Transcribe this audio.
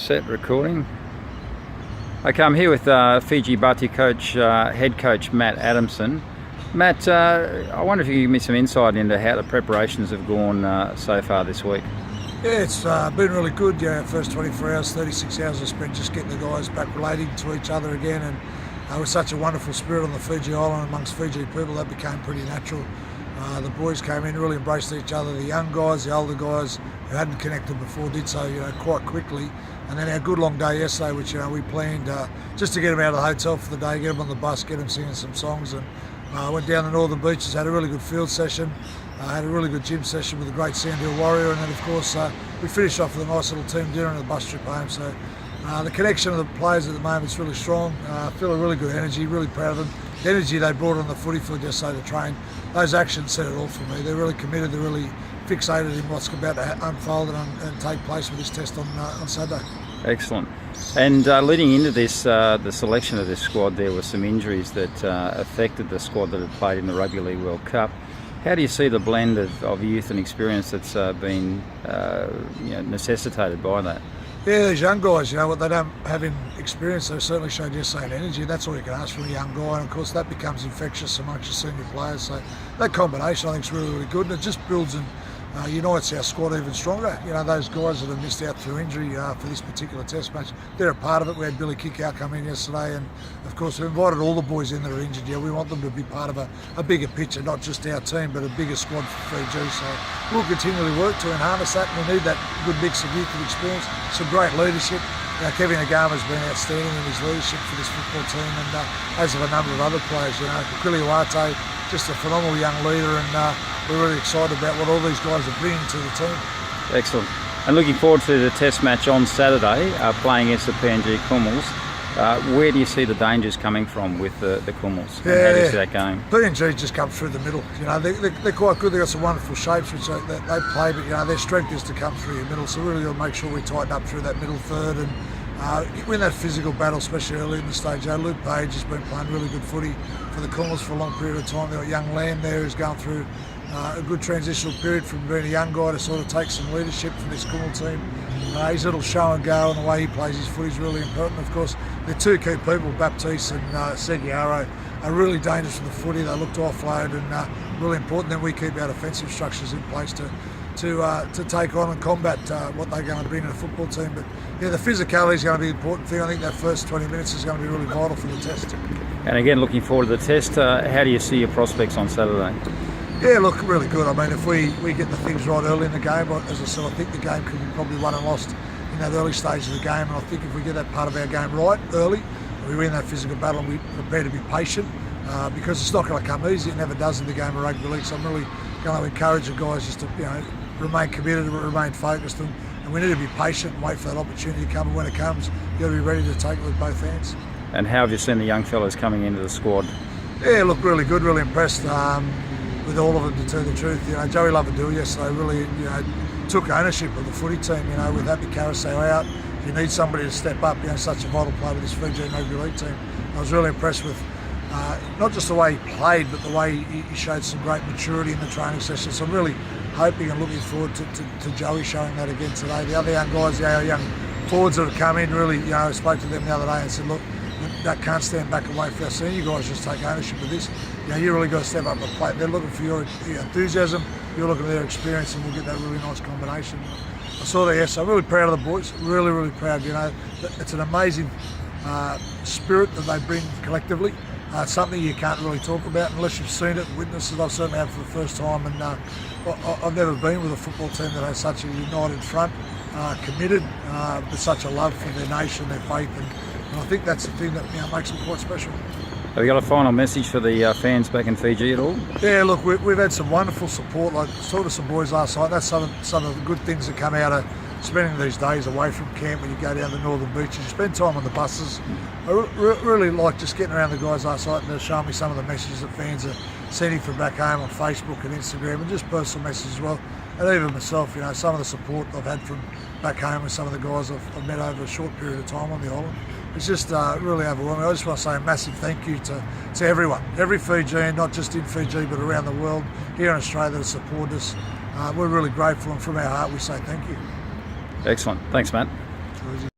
Set recording. Okay, I'm here with Fiji Bati coach, head coach Matt Adamson. Matt, I wonder if you can give me some insight into how the preparations have gone so far this week. Yeah, it's been really good. First 24 hours, 36 hours I spent just getting the guys back relating to each other again, and with such a wonderful spirit on the Fiji island amongst Fiji people, that became pretty natural. The boys came in, really embraced each other. The young guys, the older guys who hadn't connected before did so, quite quickly. And then our good long day yesterday, which we planned just to get them out of the hotel for the day, get them on the bus, get them singing some songs, and went down the northern beaches, had a really good field session, had a really good gym session with a great Sandhill Warrior, and then of course we finished off with a nice little team dinner and a bus trip home. So the connection of the players at the moment is really strong. I feel a really good energy, really proud of them. The energy they brought on the footy field yesterday to train, those actions said it all for me. They're really committed, they're really fixated in what's about to unfold and take place with this test on Saturday. Excellent. And leading into this, the selection of this squad, there were some injuries that affected the squad that had played in the Rugby League World Cup. How do you see the blend of youth and experience that's been necessitated by that? Yeah, these young guys, what they don't have in experience, they certainly showed yesterday in energy. That's all you can ask from a young guy, and of course that becomes infectious amongst your senior players. So that combination I think is really, really good, and it just builds and unites our squad even stronger. Those guys that have missed out through injury for this particular test match, they're a part of it. We had Billy Kickout come in yesterday, and of course we invited all the boys in that are injured. We want them to be part of a bigger picture, not just our team, but a bigger squad for Fiji. So we'll continually work to enhance that, and we need that good mix of youth and experience, some great leadership. Kevin Agama's been outstanding in his leadership for this football team, and as have a number of other players. Kiliwate, just a phenomenal young leader, and we're really excited about what all these guys are bringing to the team. Excellent. And looking forward to the test match on Saturday, playing against the PNG Kumuls. Where do you see the dangers coming from with the Kumuls? Yeah, how do you see that going? PNG just come through the middle. They're quite good. They've got some wonderful shapes which they play, but their strength is to come through your middle. So really, got to make sure we tighten up through that middle third and win that physical battle, especially early in the stage. Luke Page has been playing really good footy for the Kumuls for a long period of time. They've got young Lamb there who's going through a good transitional period from being a young guy to sort of take some leadership from this Kumul team. His little show and go and the way he plays his footy is really important. Of course, the two key people, Baptiste and Seguiaro, are really dangerous for the footy. They look to offload, and really important that we keep our defensive structures in place to take on and combat what they're going to bring to the football team. But the physicality is going to be an important thing. I think that first 20 minutes is going to be really vital for the test. And again, looking forward to the test, how do you see your prospects on Saturday? Yeah, look, really good. I mean, if we get the things right early in the game, as I said, I think the game could be probably won and lost in that early stage of the game. And I think if we get that part of our game right early, we win that physical battle and we prepare to be patient, because it's not going to come easy. It never does in the game of rugby league. So I'm really going to encourage the guys just to remain committed, remain focused, and we need to be patient and wait for that opportunity to come. And when it comes, you've got to be ready to take it with both hands. And how have you seen the young fellas coming into the squad? Yeah, look, really good, really impressed. With all of them, to tell the truth. Joey Lovadil yesterday really, took ownership of the footy team. With Happy Carousel out, you need somebody to step up. Such a vital player with this Fiji Rugby League team. I was really impressed with not just the way he played, but the way he showed some great maturity in the training session. So I'm really hoping and looking forward to Joey showing that again today. The other young guys, our young forwards that have come in, really, I spoke to them the other day and said, look, that can't stand back and wait for our senior guys just take ownership of this. You really got to step up and play. They're looking for your enthusiasm, you're looking for their experience, and we'll get that really nice combination. I saw that yesterday. I'm really proud of the boys, really, really proud. It's an amazing spirit that they bring collectively. It's something you can't really talk about unless you've seen it and witnessed it. I've certainly have for the first time, and I've never been with a football team that has such a united front, committed, with such a love for their nation, their faith, and I think that's the thing that makes them quite special. Have you got a final message for the fans back in Fiji at all? Yeah, look, we've had some wonderful support. Like, I talked to some boys last night. That's some of the good things that come out of spending these days away from camp when you go down the northern beaches. You spend time on the buses. I really like just getting around the guys last night and they're showing me some of the messages that fans are sending from back home on Facebook and Instagram, and just personal messages as well. And even myself, some of the support I've had from back home with some of the guys I've met over a short period of time on the island. It's just really overwhelming. I just want to say a massive thank you to everyone, every Fijian, not just in Fiji but around the world, here in Australia, that have supported us. We're really grateful, and from our heart we say thank you. Excellent. Thanks, Matt.